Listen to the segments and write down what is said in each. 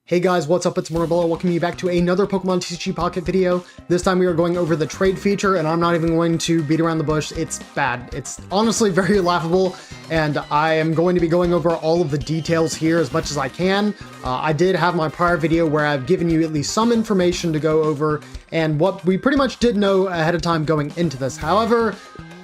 Hey guys, what's up? It's Morbella. Welcome you back to another Pokemon TCG Pocket video. This time we are going over the trade feature, and I'm not even going to beat around the bush. It's bad. It's honestly very laughable, and I am going to be going over all of the details here as much as I can. I did have my prior video where I've given you at least some information to go over, and what we pretty much did know ahead of time going into this. However,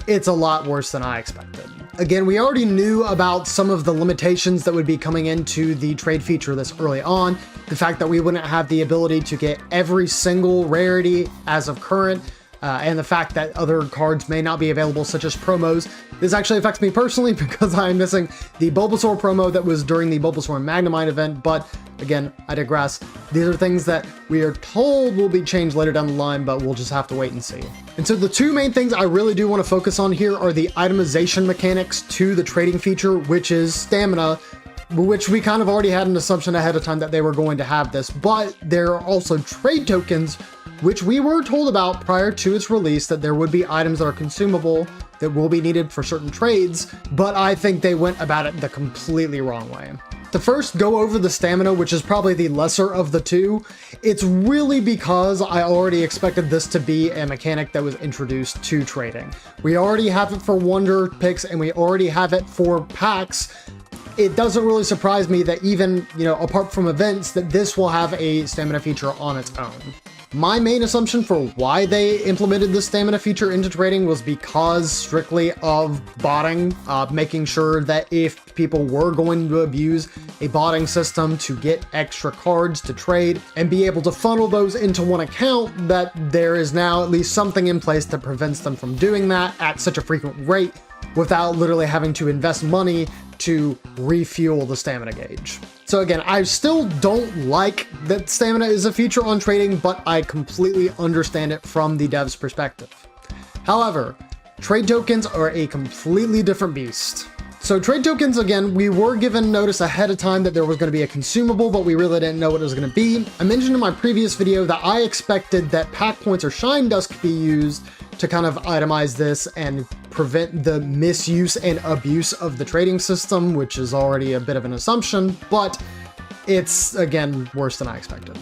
it's a lot worse than I expected. Again, we already knew about some of the limitations that would be coming into the trade feature this early on. The fact that we wouldn't have the ability to get every single rarity as of current, and the fact that other cards may not be available, such as promos. This actually affects me personally because I'm missing the Bulbasaur promo that was during the Bulbasaur and Magnemite event, but again, I digress. These are things that we are told will be changed later down the line, but we'll just have to wait and see. And so the two main things I really do want to focus on here are the itemization mechanics to the trading feature, which is stamina, which we kind of already had an assumption ahead of time that they were going to have this, but there are also trade tokens, which we were told about prior to its release, that there would be items that are consumable that will be needed for certain trades, but I think they went about it the completely wrong way. To first go over the stamina, which is probably the lesser of the two, it's really because I already expected this to be a mechanic that was introduced to trading. We already have it for wonder picks and we already have it for packs. It doesn't really surprise me that even, apart from events, that this will have a stamina feature on its own. My main assumption for why they implemented the stamina feature into trading was because strictly of botting, making sure that if people were going to abuse a botting system to get extra cards to trade and be able to funnel those into one account, that there is now at least something in place that prevents them from doing that at such a frequent rate without literally having to invest money to refuel the stamina gauge. So again, I still don't like that stamina is a feature on trading, but I completely understand it from the dev's perspective. However, trade tokens are a completely different beast. So trade tokens, again, we were given notice ahead of time that there was going to be a consumable, but we really didn't know what it was going to be. I mentioned in my previous video that I expected that pack points or shine dust be used to kind of itemize this and prevent the misuse and abuse of the trading system, which is already a bit of an assumption, but it's, again, worse than I expected.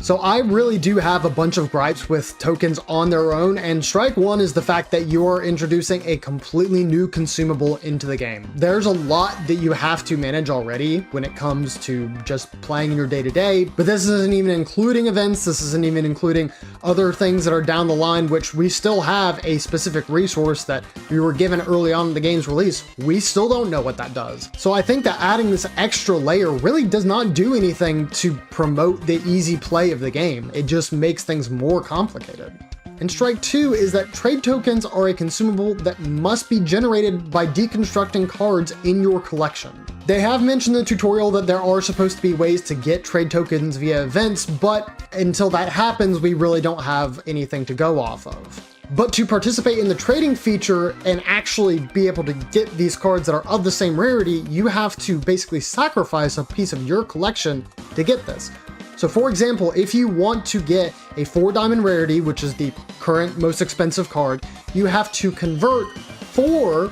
So I really do have a bunch of gripes with tokens on their own, and strike one is the fact that you're introducing a completely new consumable into the game. There's a lot that you have to manage already when it comes to just playing in your day-to-day, but this isn't even including events, this isn't even including other things that are down the line, which we still have a specific resource that we were given early on in the game's release. We still don't know what that does. So I think that adding this extra layer really does not do anything to promote the easy play of the game. It just makes things more complicated. And strike two is that trade tokens are a consumable that must be generated by deconstructing cards in your collection. They have mentioned in the tutorial that there are supposed to be ways to get trade tokens via events, but until that happens, we really don't have anything to go off of. But to participate in the trading feature and actually be able to get these cards that are of the same rarity, you have to basically sacrifice a piece of your collection to get this. So for example, if you want to get a 4-diamond rarity, which is the current most expensive card, you have to convert 4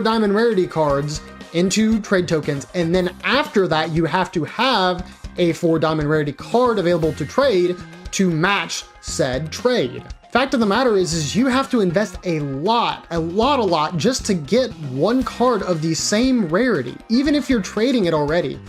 diamond rarity cards into trade tokens, and then after that you have to have a 4-diamond rarity card available to trade to match said trade. Fact of the matter is you have to invest a lot just to get one card of the same rarity, even if you're trading it already.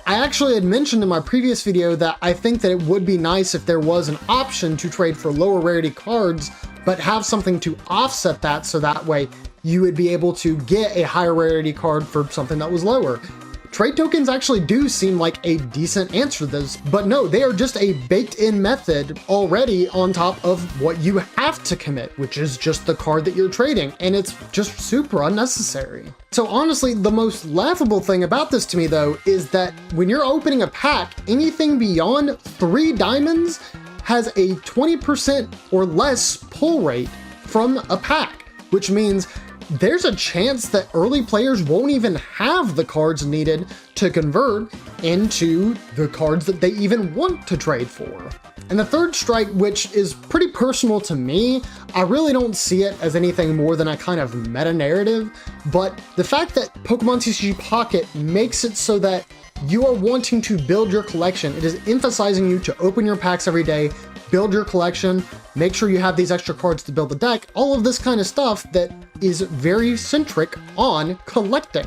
I actually had mentioned in my previous video that I think that it would be nice if there was an option to trade for lower rarity cards, but have something to offset that so that way you would be able to get a higher rarity card for something that was lower. Trade tokens actually do seem like a decent answer to this, but no, they are just a baked-in method already on top of what you have to commit, which is just the card that you're trading, and it's just super unnecessary. So honestly, the most laughable thing about this to me though is that when you're opening a pack, anything beyond 3 diamonds has a 20% or less pull rate from a pack, which means there's a chance that early players won't even have the cards needed to convert into the cards that they even want to trade for. And the third strike, which is pretty personal to me, I really don't see it as anything more than a kind of meta-narrative, but the fact that Pokemon TCG Pocket makes it so that you are wanting to build your collection. It is emphasizing you to open your packs every day, build your collection, make sure you have these extra cards to build the deck, all of this kind of stuff that is very centric on collecting.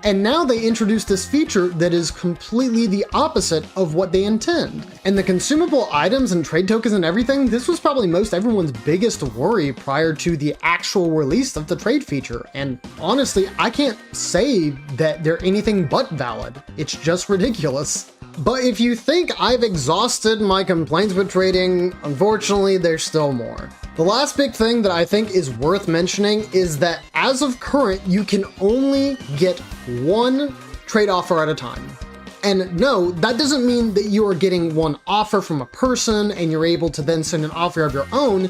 And now they introduce this feature that is completely the opposite of what they intend. And the consumable items and trade tokens and everything, this was probably most everyone's biggest worry prior to the actual release of the trade feature. And honestly, I can't say that they're anything but valid. It's just ridiculous. But if you think I've exhausted my complaints with trading, unfortunately, there's still more. The last big thing that I think is worth mentioning is that as of current, you can only get one trade offer at a time. And no, that doesn't mean that you are getting one offer from a person and you're able to then send an offer of your own.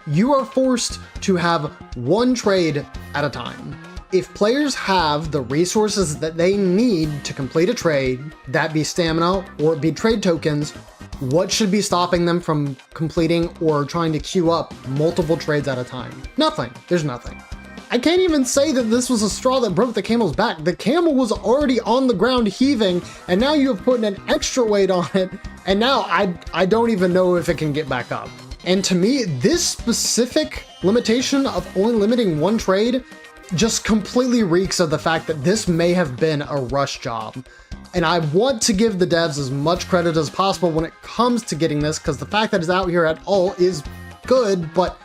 You are forced to have one trade at a time. If players have the resources that they need to complete a trade, that be stamina or it be trade tokens, what should be stopping them from completing or trying to queue up multiple trades at a time? Nothing. There's nothing. I can't even say that this was a straw that broke the camel's back. The camel was already on the ground heaving, and now you have put an extra weight on it, and now I don't even know if it can get back up. And to me, this specific limitation of only limiting one trade just completely reeks of the fact that this may have been a rush job. And I want to give the devs as much credit as possible when it comes to getting this, because the fact that it's out here at all is good, but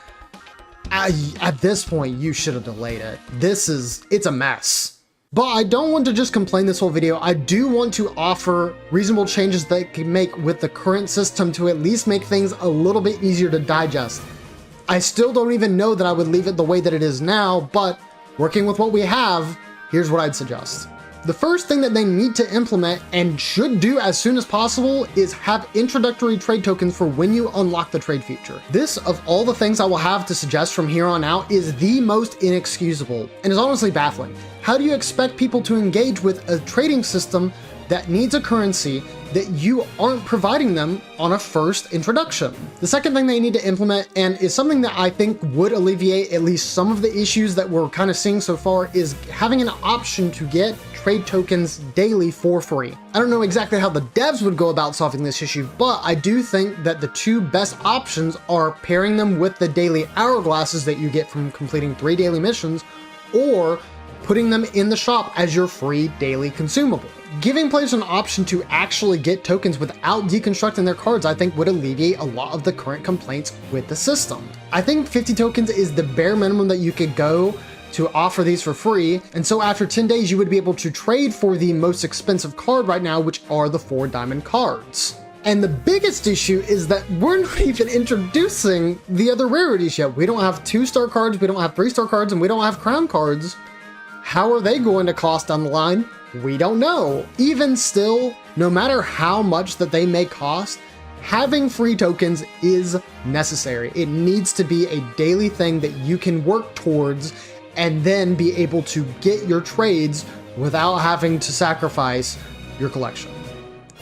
at this point, you should have delayed it. It's a mess. But I don't want to just complain this whole video. I do want to offer reasonable changes that it can make with the current system to at least make things a little bit easier to digest. I still don't even know that I would leave it the way that it is now, but working with what we have, here's what I'd suggest. The first thing that they need to implement and should do as soon as possible is have introductory trade tokens for when you unlock the trade feature. This, of all the things I will have to suggest from here on out, is the most inexcusable and is honestly baffling. How do you expect people to engage with a trading system that needs a currency that you aren't providing them on a first introduction? The second thing they need to implement, and is something that I think would alleviate at least some of the issues that we're kind of seeing so far, is having an option to get trade tokens daily for free. I don't know exactly how the devs would go about solving this issue, but I do think that the two best options are pairing them with the daily hourglasses that you get from completing 3 daily missions, or putting them in the shop as your free daily consumable. Giving players an option to actually get tokens without deconstructing their cards, I think would alleviate a lot of the current complaints with the system. I think 50 tokens is the bare minimum that you could go to offer these for free, and so after 10 days you would be able to trade for the most expensive card right now, which are the 4 diamond cards. And the biggest issue is that we're not even introducing the other rarities yet. We don't have 2-star cards, we don't have 3-star cards, and we don't have crown cards. How are they going to cost down the line? We don't know. Even still, no matter how much that they may cost, having free tokens is necessary. It needs to be a daily thing that you can work towards and then be able to get your trades without having to sacrifice your collection.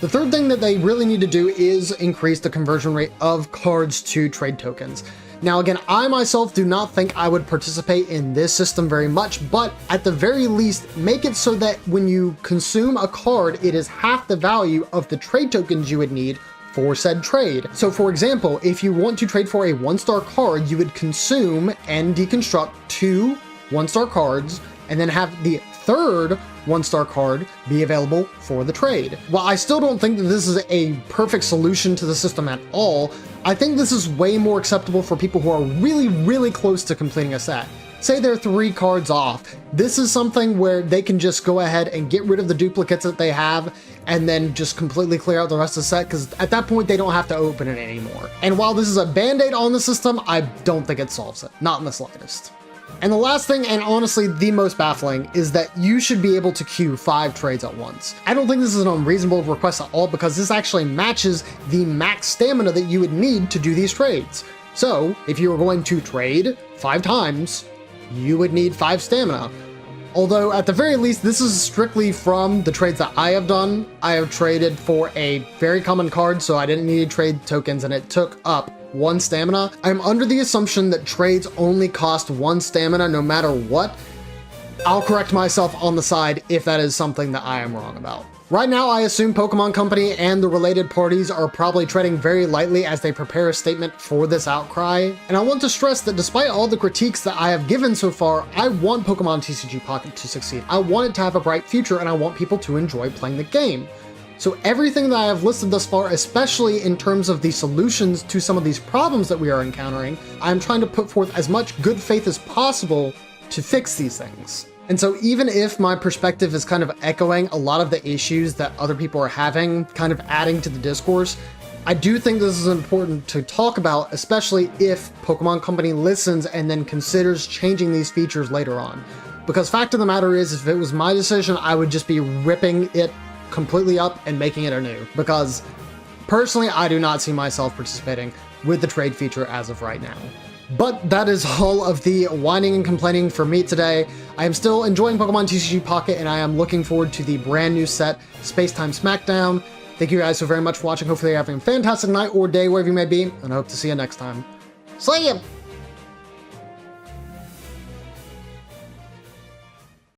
The third thing that they really need to do is increase the conversion rate of cards to trade tokens. Now again, I myself do not think I would participate in this system very much, but at the very least, make it so that when you consume a card, it is half the value of the trade tokens you would need for said trade. So for example, if you want to trade for a 1-star card, you would consume and deconstruct 2 1-star cards, and then have the third 1-star card be available for the trade. While I still don't think that this is a perfect solution to the system at all, I think this is way more acceptable for people who are really, really close to completing a set. Say they're 3 cards off. This is something where they can just go ahead and get rid of the duplicates that they have and then just completely clear out the rest of the set, because at that point they don't have to open it anymore. And while this is a band-aid on the system, I don't think it solves it. Not in the slightest. And the last thing, and honestly the most baffling, is that you should be able to queue 5 trades at once. I don't think this is an unreasonable request at all, because this actually matches the max stamina that you would need to do these trades. So if you were going to trade 5 times, you would need 5 stamina. Although, at the very least, this is strictly from the trades that I have done. I have traded for a very common card, so I didn't need to trade tokens, and it took up 1 stamina. I'm under the assumption that trades only cost 1 stamina no matter what. I'll correct myself on the side if that is something that I am wrong about. Right now, I assume Pokemon Company and the related parties are probably treading very lightly as they prepare a statement for this outcry. And I want to stress that despite all the critiques that I have given so far, I want Pokemon TCG Pocket to succeed. I want it to have a bright future, and I want people to enjoy playing the game. So everything that I have listed thus far, especially in terms of the solutions to some of these problems that we are encountering, I'm trying to put forth as much good faith as possible to fix these things. And so even if my perspective is kind of echoing a lot of the issues that other people are having, kind of adding to the discourse, I do think this is important to talk about, especially if Pokemon Company listens and then considers changing these features later on. Because fact of the matter is, if it was my decision, I would just be ripping it completely up and making it anew. Because personally, I do not see myself participating with the trade feature as of right now. But that is all of the whining and complaining for me today. I am still enjoying Pokemon TCG Pocket, and I am looking forward to the brand new set, Space Time Smackdown. Thank you guys so very much for watching. Hopefully you're having a fantastic night or day wherever you may be, and I hope to see you next time. See ya!